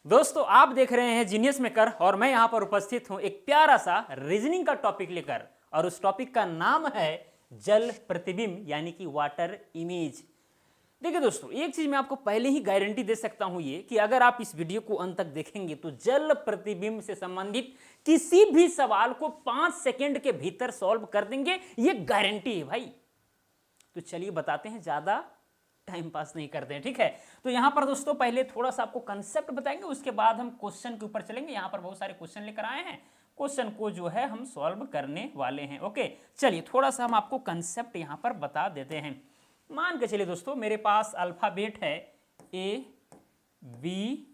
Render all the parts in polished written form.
दोस्तों आप देख रहे हैं जीनियस मेकर और मैं यहां पर उपस्थित हूं एक प्यारा सा रीजनिंग का टॉपिक लेकर और उस टॉपिक का नाम है जल प्रतिबिंब यानी कि वाटर इमेज। देखिए दोस्तों, एक चीज मैं आपको पहले ही गारंटी दे सकता हूं ये कि अगर आप इस वीडियो को अंत तक देखेंगे तो जल प्रतिबिंब से संबंधित किसी भी सवाल को 5 सेकंड के भीतर सॉल्व कर देंगे, ये गारंटी है भाई। तो चलिए बताते हैं, ज्यादा टाइम पास नहीं करते हैं, ठीक है। तो यहां पर दोस्तों पहले थोड़ा सा आपको कंसेप्ट बताएंगे, उसके बाद हम क्वेश्चन के ऊपर चलेंगे। यहां पर बहुत सारे क्वेश्चन लेकर आए हैं, क्वेश्चन को जो है हम सॉल्व करने वाले हैं। ओके, चलिए थोड़ा सा हम आपको कंसेप्ट यहां पर बता देते हैं। मान के चलिए दोस्तों, मेरे पास अल्फाबेट है ए बी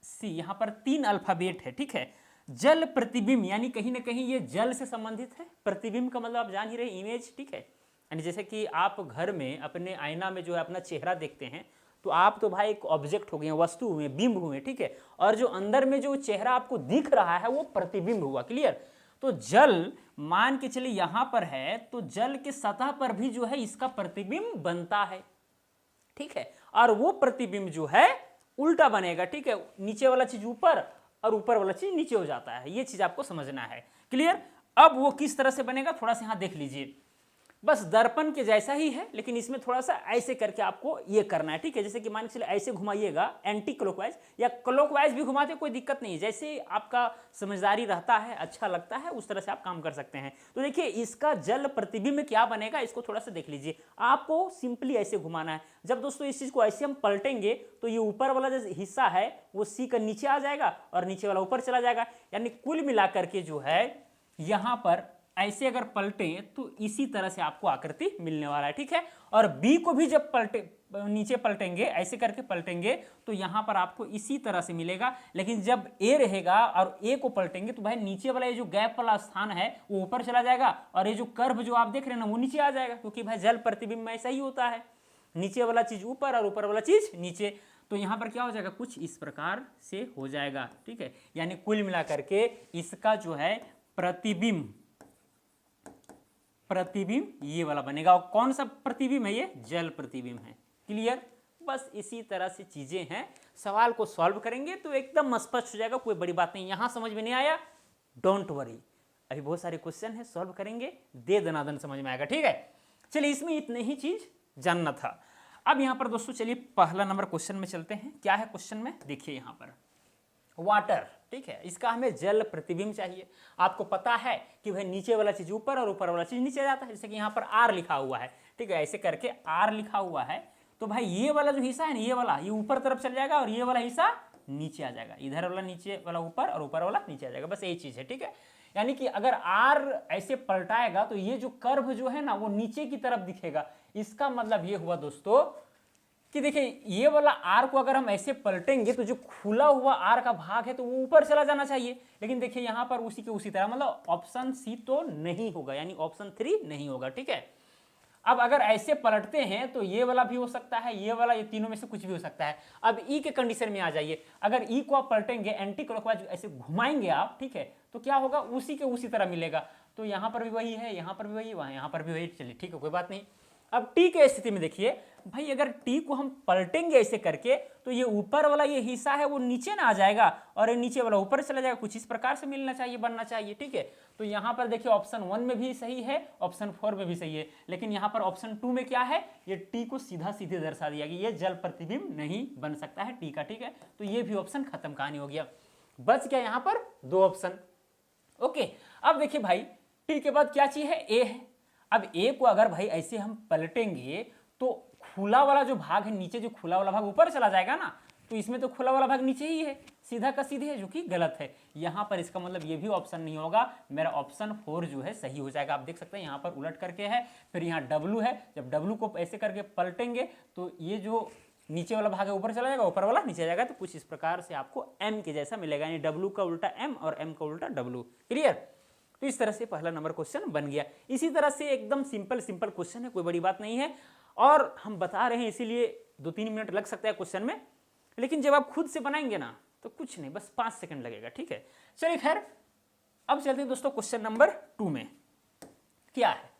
सी, यहां पर 3 अल्फाबेट है, ठीक है। जल प्रतिबिंब यानी कहीं ना कहीं ये जल से संबंधित है। प्रतिबिंब का मतलब आप जान ही रहे, इमेज, ठीक है। यानी जैसे कि आप घर में अपने आईना में जो है अपना चेहरा देखते हैं, तो आप तो भाई एक ऑब्जेक्ट हो गए, वस्तु हुए, बिंब हुए, ठीक है। और जो अंदर में जो चेहरा आपको दिख रहा है वो प्रतिबिंब हुआ। क्लियर। तो जल मान के चलिए यहां पर है, तो जल के सतह पर भी जो है इसका प्रतिबिंब बनता है, ठीक है। और वो प्रतिबिंब जो है उल्टा बनेगा, ठीक है। नीचे वाला चीज ऊपर और ऊपर वाला चीज नीचे हो जाता है, ये चीज आपको समझना है। क्लियर। अब वो किस तरह से बनेगा थोड़ा सा यहां देख लीजिए। बस दर्पण के जैसा ही है, लेकिन इसमें थोड़ा सा ऐसे करके आपको ये करना है, ठीक है। जैसे कि मान के चलिए ऐसे घुमाइएगा एंटी क्लॉकवाइज या क्लॉकवाइज भी घुमाते, कोई दिक्कत नहीं है। जैसे आपका समझदारी रहता है, अच्छा लगता है, उस तरह से आप काम कर सकते हैं। तो देखिए इसका जल प्रतिबिंब क्या बनेगा, इसको थोड़ा सा देख लीजिए। आपको सिंपली ऐसे घुमाना है। जब दोस्तों इस चीज को ऐसे हम पलटेंगे तो ये ऊपर वाला जो हिस्सा है वो सी का नीचे आ जाएगा और नीचे वाला ऊपर चला जाएगा। यानी कुल मिलाकर के जो है यहां पर ऐसे अगर पलटें तो इसी तरह से आपको आकृति मिलने वाला है, ठीक है। और बी को भी जब नीचे पलटेंगे, ऐसे करके पलटेंगे, तो यहां पर आपको इसी तरह से मिलेगा। लेकिन जब ए रहेगा और ए को पलटेंगे तो भाई नीचे वाला ये जो गैप वाला स्थान है वो ऊपर चला जाएगा और ये जो कर्व जो आप देख रहे हैं ना वो नीचे आ जाएगा, क्योंकि भाई जल प्रतिबिंब में ऐसा ही होता है, नीचे वाला चीज ऊपर और ऊपर वाला चीज नीचे। तो यहां पर क्या हो जाएगा, कुछ इस प्रकार से हो जाएगा, ठीक है। यानी कुल मिलाकर के इसका जो है प्रतिबिंब ये वाला बनेगा। और कौन सा प्रतिबिंब है, ये जल प्रतिबिंब है। क्लियर। बस इसी तरह से चीजें हैं, सवाल को सॉल्व करेंगे तो एकदम स्पष्ट हो जाएगा, कोई बड़ी बात नहीं। यहां समझ में नहीं आया, डोंट वरी, अभी बहुत सारे क्वेश्चन है, सॉल्व करेंगे, दे दनादन समझ में आएगा, ठीक है। चलिए इसमें इतने ही चीज जानना था। अब यहां पर दोस्तों चलिए पहला नंबर क्वेश्चन में चलते हैं। क्या है क्वेश्चन में, देखिए यहां पर वाटर, ठीक है। इसका हमें जल प्रतिबिंब चाहिए। आपको पता है कि भाई नीचे वाला चीज ऊपर और ऊपर वाला चीज नीचे जाता है। जैसे कि यहाँ पर आर लिखा हुआ है, ठीक है, ऐसे करके आर लिखा हुआ है, तो भाई ये वाला जो हिस्सा है ना, ये वाला ये ऊपर तरफ चल जाएगा और ये वाला हिस्सा नीचे आ जाएगा। इधर वाला नीचे वाला ऊपर और ऊपर वाला नीचे आ जाएगा, बस यही चीज है, ठीक है। यानी कि अगर आर ऐसे पलटाएगा तो ये जो कर्व जो है ना वो नीचे की तरफ दिखेगा। इसका मतलब ये हुआ दोस्तों कि देखिए ये वाला आर को अगर हम ऐसे पलटेंगे तो जो खुला हुआ आर का भाग है तो वो ऊपर चला जाना चाहिए। लेकिन देखिए यहां पर उसी के उसी तरह, मतलब ऑप्शन सी तो नहीं होगा, यानी ऑप्शन 3 नहीं होगा, ठीक है। अब अगर ऐसे पलटते हैं तो ये वाला भी हो सकता है, ये वाला, ये तीनों में से कुछ भी हो सकता है। अब ई के कंडीशन में आ जाइए। अगर ई को आप पलटेंगे, एंटी क्लॉकवाइज ऐसे घुमाएंगे आप, ठीक है, तो क्या होगा, उसी के उसी तरह मिलेगा। तो यहां पर भी वही है, यहां पर भी वही, वहां यहां पर भी वही। चलिए ठीक है, कोई बात नहीं। अब टी के स्थिति में देखिए भाई, अगर टी को हम पलटेंगे ऐसे करके तो ये ऊपर वाला ये हिस्सा है वो नीचे ना आ जाएगा और ये नीचे वाला ऊपर चला जाएगा। कुछ इस प्रकार से मिलना चाहिए, बनना चाहिए, ठीक है। तो यहां पर देखिए ऑप्शन 1 में भी सही है, ऑप्शन 4 में भी सही है, लेकिन यहां पर ऑप्शन 2 में क्या है, ये टी को सीधा सीधे दर्शा दिया कि ये जल प्रतिबिंब नहीं बन सकता है टी का, ठीक है। तो ये भी ऑप्शन खत्म, कहानी हो गया। बच गया यहां पर 2 ऑप्शन। ओके, अब देखिए भाई टी के बाद क्या चीज है, ए है। अब ए को अगर भाई ऐसे हम पलटेंगे तो खुला वाला जो भाग है नीचे, जो खुला वाला भाग ऊपर चला जाएगा ना, तो इसमें तो खुला वाला भाग नीचे ही है, सीधा का सीधे है, जो कि गलत है। यहां पर इसका मतलब ये भी ऑप्शन नहीं होगा, मेरा ऑप्शन 4 जो है सही हो जाएगा। आप देख सकते हैं यहां पर उलट करके है, फिर यहाँ डब्लू है, जब डब्लू को ऐसे करके पलटेंगे तो ये जो नीचे वाला भाग है ऊपर चला जाएगा, ऊपर वाला नीचे जाएगा। तो कुछ इस प्रकार से आपको एम के जैसा मिलेगा, यानी डब्लू का उल्टा एम और एम का उल्टा डब्लू। क्लियर। तो इस तरह से पहला नंबर क्वेश्चन बन गया। इसी तरह से एकदम सिंपल क्वेश्चन है, कोई बड़ी बात नहीं है, और हम बता रहे हैं इसीलिए 2-3 मिनट लग सकता है क्वेश्चन में, लेकिन जब आप खुद से बनाएंगे ना तो कुछ नहीं, बस 5 सेकंड लगेगा, ठीक है। चलिए खैर अब चलते हैं दोस्तों क्वेश्चन नंबर 2 में। क्या है,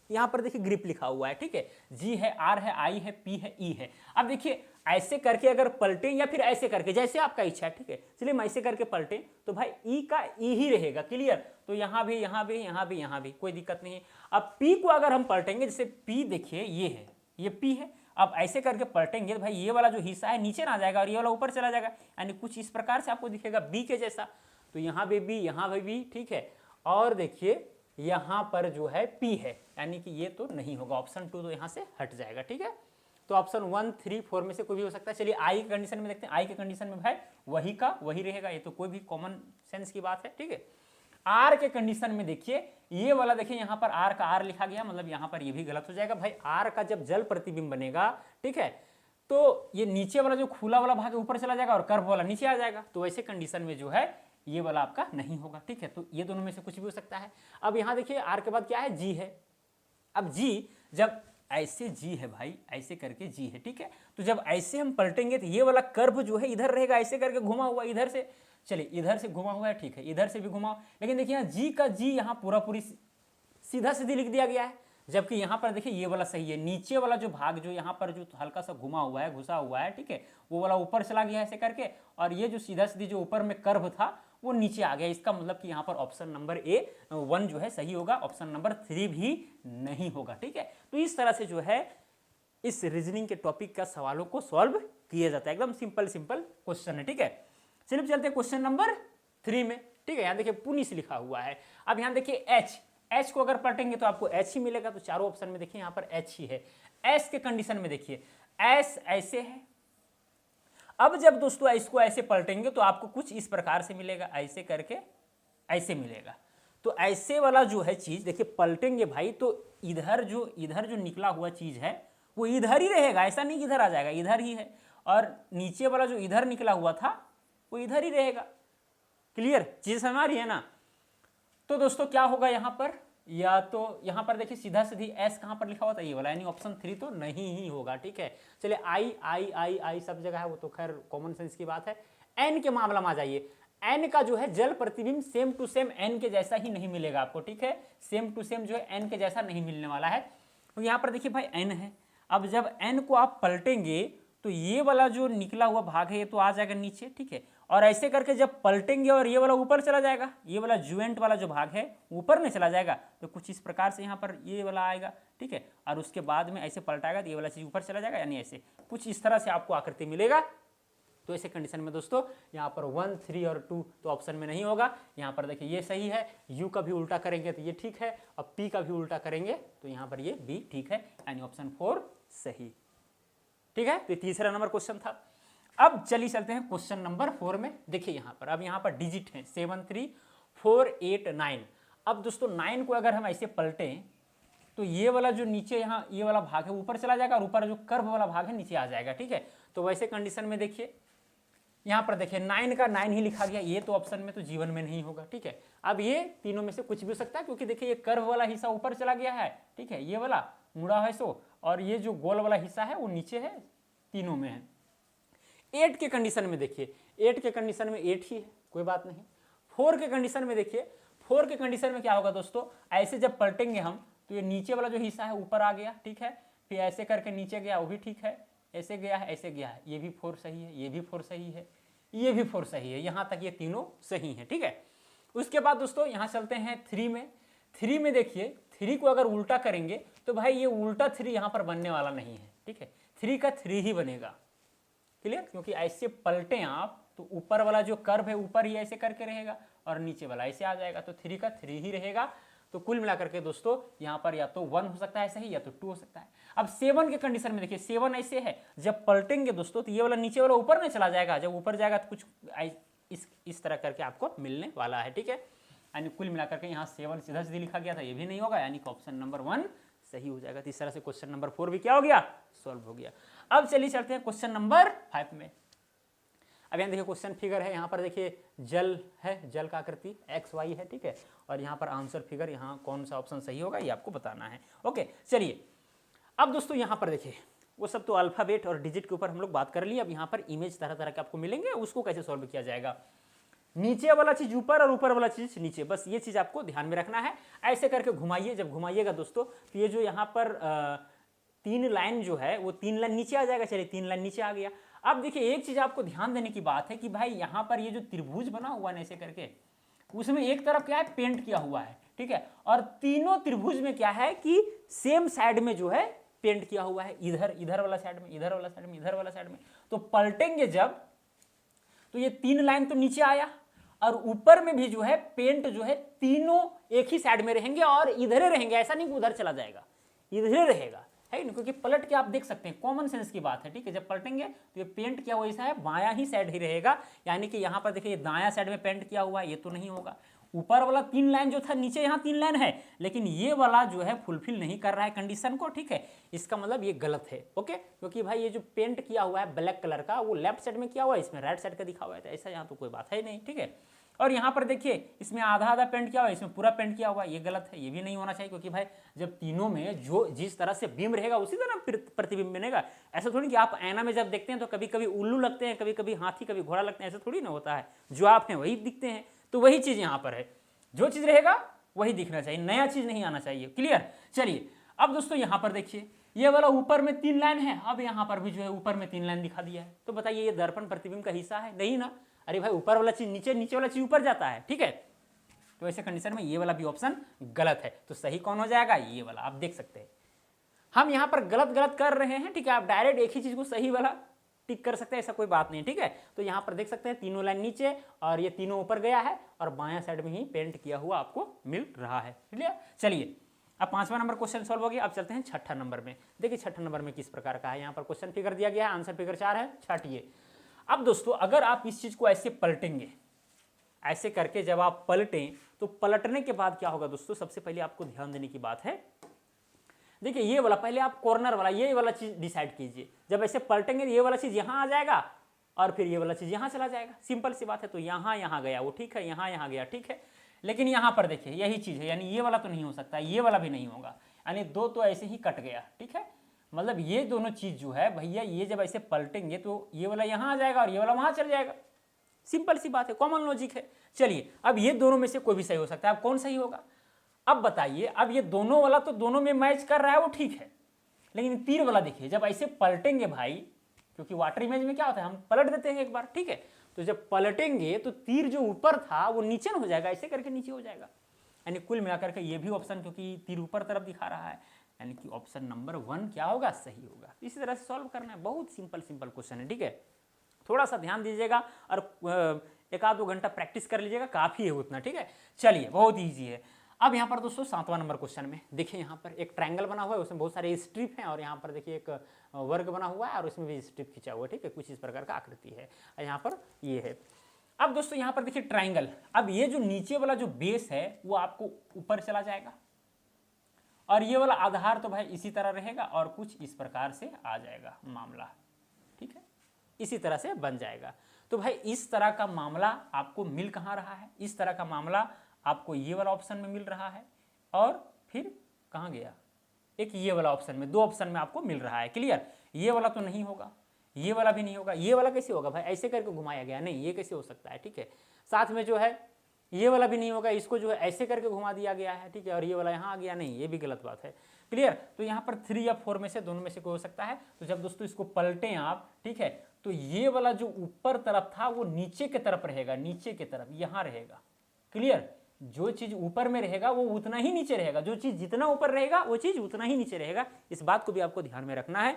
यहां पर देखिए ग्रिप लिखा हुआ है, ठीक है, जी है, आर है, आई है, पी है, ई है। अब देखिए ऐसे करके अगर पलटें या फिर ऐसे करके, जैसे आपका इच्छा है, ठीक है। चलिए हम ऐसे करके पलटें तो भाई ई का ई ही रहेगा, क्लियर। तो यहाँ भी, यहाँ भी, यहाँ भी, यहाँ भी, कोई दिक्कत नहीं है। अब पी को अगर हम पलटेंगे, जैसे पी देखिए ये है, ये पी है, अब ऐसे करके पलटेंगे तो भाई ये वाला जो हिस्सा है नीचे ना जाएगा और ये वाला ऊपर चला जाएगा, यानी कुछ इस प्रकार से आपको दिखेगा बी के जैसा। तो यहाँ भी बी, यहाँ भी बी, ठीक है। और देखिए यहाँ पर जो है पी है, यानी कि ये तो नहीं होगा, ऑप्शन 2 तो यहाँ से हट जाएगा, ठीक है। तो ऑप्शन 1, 3, 4 में से कोई भी हो सकता है। चलिए आई के कंडीशन में देखते हैं। आई के कंडीशन में भाई वही का वही रहेगा, ये तो कोई भी कॉमन सेंस की बात है, ठीक है। आर के कंडीशन में देखिए ये वाला, देखिए यहाँ पर आर का आर लिखा गया, मतलब यहाँ पर ये भी गलत हो जाएगा भाई। आर का जब जल प्रतिबिंब बनेगा, ठीक है, तो ये नीचे वाला जो खुला वाला भाग ऊपर चला जाएगा और कर्व वाला नीचे आ जाएगा, तो वैसे कंडीशन में जो है ये वाला आपका नहीं होगा, ठीक है। तो ये दोनों में से कुछ भी हो सकता है। अब यहाँ देखिए आर के बाद क्या है, जी है। अब जी जब ऐसे जी है भाई, ऐसे करके जी है, ठीक है। तो जब ऐसे हम पलटेंगे तो ये वाला कर्व जो है इधर रहेगा, ऐसे करके घुमा हुआ इधर से, चलिए इधर से घुमा हुआ है, ठीक है, इधर से भी घुमाओ। लेकिन देखिए यहाँ जी का जी यहाँ पूरा पूरी सीधा सीधी लिख दिया गया है, जबकि यहाँ पर देखिए ये वाला सही है। नीचे वाला जो भाग जो यहाँ पर जो हल्का सा घुमा हुआ है, घुसा हुआ है, ठीक है, वो वाला ऊपर चला गया ऐसे करके, और ये जो सीधा सीधी जो ऊपर में कर्व था वो नीचे आ गया। इसका मतलब कि यहाँ पर ऑप्शन नंबर ए 1 जो है सही होगा, ऑप्शन नंबर 3 भी नहीं होगा, ठीक है। तो इस तरह से जो है इस रीजनिंग के टॉपिक का सवालों को सॉल्व किया जाता है। एकदम सिंपल सिंपल क्वेश्चन है, ठीक है। चलिए चलते हैं क्वेश्चन नंबर 3 में, ठीक है। यहाँ देखिए पुनिस लिखा हुआ है। अब यहाँ देखिए एच को अगर पलटेंगे तो आपको एच ही मिलेगा, तो चारों ऑप्शन में देखिए यहाँ पर एच ही है। एस के कंडीशन में देखिए एस ऐसे है। अब जब दोस्तों इसको ऐसे पलटेंगे तो आपको कुछ इस प्रकार से मिलेगा, ऐसे करके ऐसे मिलेगा। तो ऐसे वाला जो है चीज देखिए पलटेंगे भाई, तो इधर जो निकला हुआ चीज है वो इधर ही रहेगा, ऐसा नहीं कि इधर आ जाएगा, इधर ही है। और नीचे वाला जो इधर निकला हुआ था वो इधर ही रहेगा। क्लियर चीज समझ आ रही है ना। तो दोस्तों क्या होगा यहाँ पर, या तो यहाँ पर देखिए सीधा सीधी एस कहाँ पर लिखा हुआ था, ये वाला, यानी ऑप्शन 3 तो नहीं ही होगा, ठीक है। चलिए आई आई आई आई सब जगह है, वो तो खैर कॉमन सेंस की बात है। एन के मामला में आ जाइए। एन का जो है जल प्रतिबिंब सेम टू सेम एन के जैसा ही नहीं मिलेगा आपको, ठीक है। सेम टू सेम जो है एन के जैसा नहीं मिलने वाला है। तो यहाँ पर देखिए भाई एन है। अब जब एन को आप पलटेंगे तो ये वाला जो निकला हुआ भाग है ये तो आ जाएगा नीचे, ठीक है। और ऐसे करके जब पलटेंगे और ये वाला ऊपर चला जाएगा, ये वाला ज्वाइंट वाला जो भाग है ऊपर में चला जाएगा, तो कुछ इस प्रकार से यहाँ पर ये वाला आएगा, ठीक है। और उसके बाद में ऐसे पलटाएगा तो ये वाला चीज ऊपर चला जाएगा, यानी ऐसे कुछ इस तरह से आपको आकृति मिलेगा। तो ऐसे कंडीशन में दोस्तों यहाँ पर 1, 3 और 2 तो ऑप्शन में नहीं होगा। यहाँ पर देखिए ये सही है, यू का भी उल्टा करेंगे तो ये ठीक है, और पी का भी उल्टा करेंगे तो यहाँ पर ये बी ठीक है, यानी ऑप्शन 4 सही, ठीक है। तो तीसरा नंबर क्वेश्चन था। अब चलिए चलते हैं क्वेश्चन नंबर 4 में। देखिए यहाँ पर, अब यहाँ पर डिजिट है 7, 3, 4, 8, 9। अब दोस्तों 9 को अगर हम ऐसे पलटें तो ये वाला जो नीचे यहाँ ये वाला भाग है ऊपर चला जाएगा और ऊपर जो कर्व वाला भाग है नीचे आ जाएगा, ठीक है। तो वैसे कंडीशन में देखिए यहाँ पर देखिए 9 का 9 ही लिखा गया, ये तो ऑप्शन में तो जीवन में नहीं होगा, ठीक है। अब ये तीनों में से कुछ भी हो सकता है, क्योंकि देखिए ये कर्व वाला हिस्सा ऊपर चला गया है, ठीक है, ये वाला मुड़ा है सो, और ये जो गोल वाला हिस्सा है वो नीचे है, तीनों में है। 8 के कंडीशन में देखिए 8 के कंडीशन में 8 ही है, कोई बात नहीं। 4 के कंडीशन में देखिए 4 के कंडीशन में क्या होगा दोस्तों, ऐसे जब पलटेंगे हम तो ये नीचे वाला जो हिस्सा है ऊपर आ गया, ठीक है। फिर ऐसे करके नीचे गया, वो भी ठीक है, ऐसे गया है, ऐसे गया है, ये भी 4 सही है, ये भी 4 सही है, ये भी 4 सही है, यहाँ तक ये तीनों सही है, ठीक है। उसके बाद दोस्तों यहाँ चलते हैं 3 में। 3 में देखिए 3 को अगर उल्टा करेंगे तो भाई ये उल्टा 3 यहाँ पर बनने वाला नहीं है, ठीक है। 3 का 3 ही बनेगा, क्लियर, क्योंकि ऐसे पलटे आप तो ऊपर वाला जो कर्व है ऊपर ही ऐसे करके रहेगा और नीचे वाला ऐसे आ जाएगा, तो 3 का 3 ही रहेगा। तो कुल मिलाकर के दोस्तों यहाँ पर या तो 1 हो सकता है सही, या तो 2 हो सकता है। अब 7 के कंडीशन में देखिए 7 ऐसे है, जब पलटेंगे दोस्तों तो ये वाला नीचे वाला ऊपर में चला जाएगा, जब ऊपर जाएगा तो कुछ इस तरह करके आपको मिलने वाला है, ठीक है। यानी कुल मिलाकर के यहाँ 7 सीधा सीधी लिखा गया था, ये भी नहीं होगा, यानी कि ऑप्शन नंबर 1 सही हो जाएगा। तो इस तरह से क्वेश्चन नंबर 4 भी क्या हो गया, सॉल्व हो गया। अब चलिए चलते हैं क्वेश्चन नंबर 5 में। अब यहाँ देखिए क्वेश्चन फिगर है, यहाँ पर देखिए जल है, जल का आकृति XY है, ठीक है। और यहाँ पर आंसर फिगर, यहाँ कौन सा ऑप्शन सही होगा ये आपको बताना है, ओके। चलिए अब दोस्तों यहाँ पर देखिए वो सब तो अल्फाबेट और डिजिट के ऊपर हम लोग बात कर लिए। अब यहाँ पर इमेज तरह तरह के आपको मिलेंगे, उसको कैसे सॉल्व किया जाएगा। नीचे वाला चीज ऊपर और ऊपर वाला चीज नीचे, बस ये चीज आपको ध्यान में रखना है। ऐसे करके घुमाइए, जब घुमाइएगा दोस्तों तो ये जो यहाँ पर 3 लाइन जो है वो 3 लाइन नीचे आ जाएगा। चलिए 3 लाइन नीचे आ गया। अब देखिए एक चीज आपको ध्यान देने की बात है कि भाई यहाँ पर ये जो त्रिभुज बना हुआ है ऐसे करके, उसमें एक तरफ क्या है, पेंट किया हुआ है, ठीक है, और तीनों त्रिभुज में क्या है कि सेम साइड में जो है पेंट किया हुआ है, इधर वाला साइड में, इधर वाला साइड में, इधर वाला साइड में। तो पलटेंगे जब तो ये 3 लाइन तो नीचे आया, और ऊपर में भी जो है पेंट जो है तीनों एक ही साइड में रहेंगे और इधर ही रहेंगे, ऐसा नहीं कि उधर चला जाएगा, इधर ही रहेगा, है ना, क्योंकि पलट के आप देख सकते हैं, कॉमन सेंस की बात है, ठीक है। जब पलटेंगे तो ये पेंट किया हुआ ऐसा है, बायां ही साइड ही रहेगा, यानी कि यहाँ पर देखिए दायां साइड में पेंट किया हुआ है, ये तो नहीं होगा। ऊपर वाला 3 लाइन जो था, नीचे यहाँ 3 लाइन है, लेकिन ये वाला जो है फुलफिल नहीं कर रहा है कंडीशन को, ठीक है, इसका मतलब ये गलत है, ओके। क्योंकि भाई ये जो पेंट किया हुआ है ब्लैक कलर का, वो लेफ्ट साइड में किया हुआ है, इसमें राइट साइड का दिखा हुआ है, तो ऐसा यहाँ तो कोई बात है नहीं, ठीक है। और यहाँ पर देखिए इसमें आधा आधा पेंट किया हुआ है, इसमें पूरा पेंट किया हुआ है, ये गलत है, ये भी नहीं होना चाहिए, क्योंकि भाई जब तीनों में जो जिस तरह से बिंब रहेगा उसी तरह प्रतिबिंब बनेगा। ऐसा थोड़ी कि आप ऐना में जब देखते हैं तो कभी कभी उल्लू लगते हैं, कभी कभी हाथी, कभी घोड़ा लगते हैं, ऐसा थोड़ी ना होता है, जो आप हैं वही दिखते हैं। तो वही चीज यहाँ पर है, जो चीज रहेगा वही दिखना चाहिए, नया चीज नहीं आना चाहिए, क्लियर। चलिए अब दोस्तों यहाँ पर देखिए, ये वाला ऊपर में 3 लाइन है, अब यहाँ पर भी जो है ऊपर में 3 लाइन दिखा दिया है, तो बताइए ये दर्पण प्रतिबिंब का हिस्सा है? नहीं ना। अरे भाई ऊपर वाला चीज नीचे, नीचे वाला चीज ऊपर जाता है, ठीक है। तो ऐसे कंडीशन में ये वाला भी ऑप्शन गलत है। तो सही कौन हो जाएगा? ये वाला। आप देख सकते हैं हम यहाँ पर गलत गलत कर रहे हैं, ठीक है। आप डायरेक्ट एक ही चीज को सही वाला टिक कर सकते हैं, ऐसा कोई बात नहीं, ठीक है। तो यहाँ पर देख सकते हैं तीनों लाइन नीचे और ये तीनों ऊपर गया है, और बायां साइड में ही पेंट किया हुआ आपको मिल रहा है, क्लियर। चलिए अब 5वां नंबर क्वेश्चन सॉल्व हो गया। अब चलते हैं 6ठा नंबर में। देखिए 6ठा नंबर में किस प्रकार का है, यहाँ पर क्वेश्चन फिगर दिया गया है, आंसर फिगर 4 है, छाटिए। अब दोस्तों अगर आप इस चीज को ऐसे पलटेंगे, ऐसे करके जब आप पलटें तो पलटने के बाद क्या होगा दोस्तों, सबसे पहले आपको ध्यान देने की बात है, देखिए ये वाला पहले आप कॉर्नर वाला ये वाला चीज डिसाइड कीजिए। जब ऐसे पलटेंगे ये वाला चीज यहां आ जाएगा और फिर ये वाला चीज यहां चला जाएगा, सिंपल सी बात है। तो यहां गया वो, ठीक है, यहां गया, ठीक है। लेकिन यहां पर देखिए यही चीज है, यानी ये वाला तो नहीं हो सकता, ये वाला भी नहीं होगा, यानी दो तो ऐसे ही कट गया, ठीक है। मतलब ये दोनों चीज जो है भैया, ये जब ऐसे पलटेंगे तो ये वाला यहां आ जाएगा और ये वाला वहां चल जाएगा, सिंपल सी बात है, कॉमन लॉजिक है। चलिए अब ये दोनों में से कोई भी सही हो सकता है, अब कौन सही होगा? अब बताइए, अब ये दोनों वाला तो दोनों में मैच कर रहा है, वो ठीक है, लेकिन तीर वाला देखिए जब ऐसे पलटेंगे भाई, क्योंकि वाटर इमेज में क्या होता है, हम पलट देते हैं एक बार, ठीक है। तो जब पलटेंगे तो तीर जो ऊपर था वो नीचे हो जाएगा, ऐसे करके नीचे हो जाएगा, यानी कुल मिलाकर के ये भी ऑप्शन, क्योंकि तीर ऊपर तरफ दिखा रहा है, यानी कि ऑप्शन नंबर 1 क्या होगा, सही होगा। इसी तरह से सॉल्व करना है, बहुत सिंपल क्वेश्चन है, ठीक है। थोड़ा सा ध्यान दीजिएगा और एक आध 2 घंटा प्रैक्टिस कर लीजिएगा, काफी है उतना, ठीक है। चलिए बहुत ईजी है। अब यहाँ पर दोस्तों 7वां नंबर क्वेश्चन में देखिए, यहाँ पर एक ट्रायंगल बना हुआ है, उसमें बहुत सारे स्ट्रिप हैं, और यहाँ पर देखिए एक वर्ग बना हुआ है और उसमें भी स्ट्रिप खींचा हुआ है, ठीक है, कुछ इस प्रकार का आकृति है, और यहाँ पर ये है। अब दोस्तों यहाँ पर देखिए ट्रायंगल, अब ये जो नीचे वाला जो बेस है वो आपको ऊपर चला जाएगा, और ये वाला आधार तो भाई इसी तरह रहेगा, और कुछ इस प्रकार से आ जाएगा मामला, ठीक है, इसी तरह से बन जाएगा। तो भाई इस तरह का मामला आपको मिल कहाँ रहा है, इस तरह का मामला आपको ये वाला ऑप्शन में मिल रहा है, और फिर कहाँ गया, एक ये वाला ऑप्शन में, 2 ऑप्शन में आपको मिल रहा है, क्लियर। ये वाला तो नहीं होगा, ये वाला भी नहीं होगा, ये वाला कैसे होगा भाई, ऐसे करके घुमाया गया, नहीं ये कैसे हो सकता है, ठीक है। साथ में जो है ये वाला भी नहीं होगा, इसको जो है ऐसे करके घुमा दिया गया है, ठीक है, और ये वाला यहाँ आ गया, नहीं ये भी गलत बात है, क्लियर। तो यहाँ पर 3 या 4 में से दोनों में से कोई हो सकता है। तो जब दोस्तों इसको पलटें आप, ठीक है, तो ये वाला जो ऊपर तरफ था वो नीचे की तरफ रहेगा, नीचे की तरफ यहाँ रहेगा, क्लियर। जो चीज ऊपर में रहेगा वो उतना ही नीचे रहेगा, जो चीज जितना ऊपर रहेगा वो चीज उतना ही नीचे रहेगा, इस बात को भी आपको ध्यान में रखना है।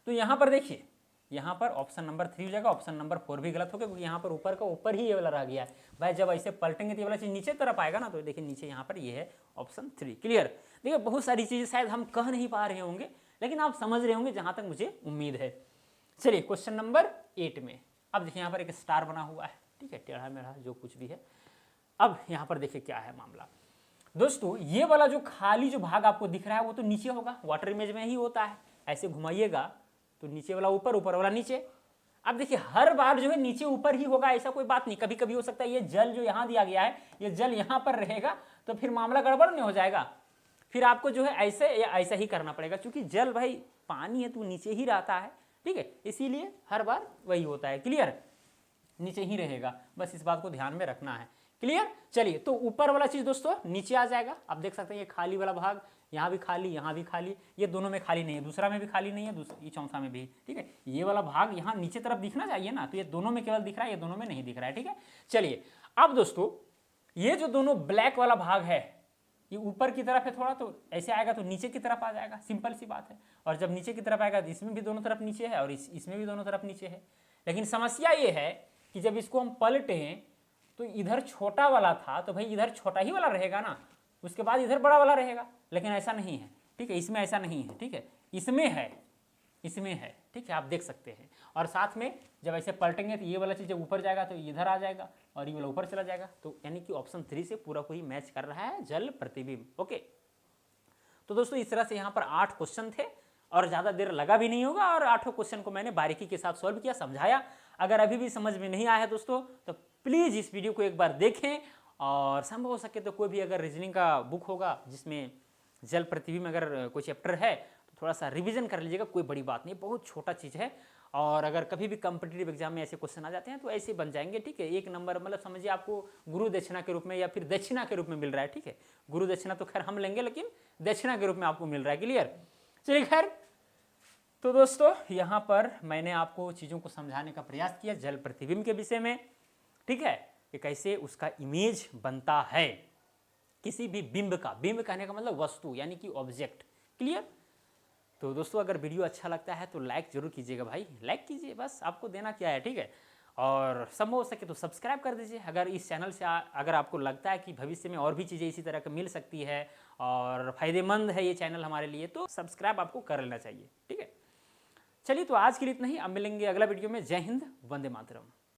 तो यहाँ पर देखिए, यहाँ पर ऑप्शन नंबर 3 हो जाएगा, ऑप्शन नंबर 4 भी गलत हो गया, क्योंकि यहाँ पर ऊपर का ऊपर ही ये वाला रह गया है भाई। जब ऐसे पलटेंगे तो ये वाला चीज नीचे तरफ आएगा ना, तो देखिए नीचे यहाँ पर ये है ऑप्शन 3, क्लियर। देखिए बहुत सारी चीजें शायद हम कह नहीं पा रहे होंगे, लेकिन आप समझ रहे होंगे जहां तक मुझे उम्मीद है। चलिए क्वेश्चन नंबर 8 में, अब देखिए यहाँ पर एक स्टार बना हुआ है, ठीक है, टेढ़ा मेढ़ा जो कुछ भी है। अब यहाँ पर देखिए क्या है मामला दोस्तों, ये वाला जो खाली जो भाग आपको दिख रहा है वो तो नीचे होगा, वाटर इमेज में ही होता है, ऐसे घुमाइएगा तो नीचे वाला ऊपर, ऊपर वाला नीचे। अब देखिए हर बार जो है नीचे ऊपर ही होगा, ऐसा कोई बात नहीं, कभी कभी हो सकता है ये जल जो यहाँ दिया गया है ये जल यहाँ पर रहेगा, तो फिर मामला गड़बड़ नहीं हो जाएगा, फिर आपको जो है ऐसे या ऐसा ही करना पड़ेगा, क्योंकि जल भाई पानी है तो नीचे ही रहता है, ठीक है, इसीलिए हर बार वही होता है, क्लियर, नीचे ही रहेगा, बस इस बात को ध्यान में रखना है, क्लियर। चलिए तो ऊपर वाला चीज दोस्तों नीचे आ जाएगा, आप देख सकते हैं ये खाली वाला भाग यहाँ भी खाली, यहाँ भी खाली, ये दोनों में खाली नहीं है, दूसरा में भी खाली नहीं है, ये चौथा में भी, ठीक है। ये वाला भाग यहाँ नीचे तरफ दिखना चाहिए ना, तो ये दोनों में केवल दिख रहा है, ये दोनों में नहीं दिख रहा है, ठीक है। चलिए अब दोस्तों ये जो दोनों ब्लैक वाला भाग है ये ऊपर की तरफ है थोड़ा, तो ऐसे आएगा तो नीचे की तरफ आ जाएगा, सिंपल सी बात है। और जब नीचे की तरफ आएगा तो इसमें भी दोनों तरफ नीचे है और इसमें भी दोनों तरफ नीचे है। लेकिन समस्या ये है कि जब इसको हम पलटें तो इधर छोटा वाला था तो भाई इधर छोटा ही वाला रहेगा ना, उसके बाद इधर बड़ा वाला रहेगा, लेकिन ऐसा नहीं है, ठीक है। इसमें ऐसा नहीं है, ठीक है, इसमें है, इसमें है, ठीक है, आप देख सकते हैं। और साथ में जब ऐसे पलटेंगे तो ये वाला चीज़ जब ऊपर जाएगा तो इधर आ जाएगा और ये वाला ऊपर चला जाएगा, तो यानी कि ऑप्शन 3 से पूरा कोई मैच कर रहा है, जल प्रतिबिंब। ओके, तो दोस्तों इस तरह से यहाँ पर 8 क्वेश्चन थे और ज़्यादा देर लगा भी नहीं होगा, और 8 क्वेश्चन को मैंने बारीकी के साथ सॉल्व किया, समझाया। अगर अभी भी समझ में नहीं आया है दोस्तों तो प्लीज़ इस वीडियो को एक बार देखें, और संभव हो सके तो कोई भी अगर रीजनिंग का बुक होगा जिसमें जल प्रतिबिंब में अगर कोई चैप्टर है तो थोड़ा सा रिवीजन कर लीजिएगा, कोई बड़ी बात नहीं, बहुत छोटा चीज़ है। और अगर कभी भी कॉम्पिटिटिव एग्जाम में ऐसे क्वेश्चन आ जाते हैं तो ऐसे बन जाएंगे, ठीक है। 1 नंबर मतलब समझिए आपको गुरु दक्षिणा के रूप में या फिर दक्षिणा के रूप में मिल रहा है, ठीक है। गुरु दक्षिणा तो खैर हम लेंगे, लेकिन दक्षिणा के रूप में आपको मिल रहा है, क्लियर। चलिए खैर, तो दोस्तों यहाँ पर मैंने आपको चीज़ों को समझाने का प्रयास किया जल प्रतिबिंब के विषय में, ठीक है, कि कैसे उसका इमेज बनता है किसी भी बिंब का। बिंब कहने का मतलब वस्तु यानी कि ऑब्जेक्ट, क्लियर। तो दोस्तों अगर वीडियो अच्छा लगता है तो लाइक जरूर कीजिएगा भाई, लाइक कीजिए, बस आपको देना क्या है, ठीक है। और संभव हो सके तो सब्सक्राइब कर दीजिए। अगर इस चैनल से अगर आपको लगता है कि भविष्य में और भी चीज़ें इसी तरह की मिल सकती है और फ़ायदेमंद है ये चैनल हमारे लिए, तो सब्सक्राइब आपको कर लेना चाहिए, ठीक है। चलिए तो आज के लिए इतना ही, अब मिलेंगे अगला वीडियो में। जय हिंद, वंदे मातरम।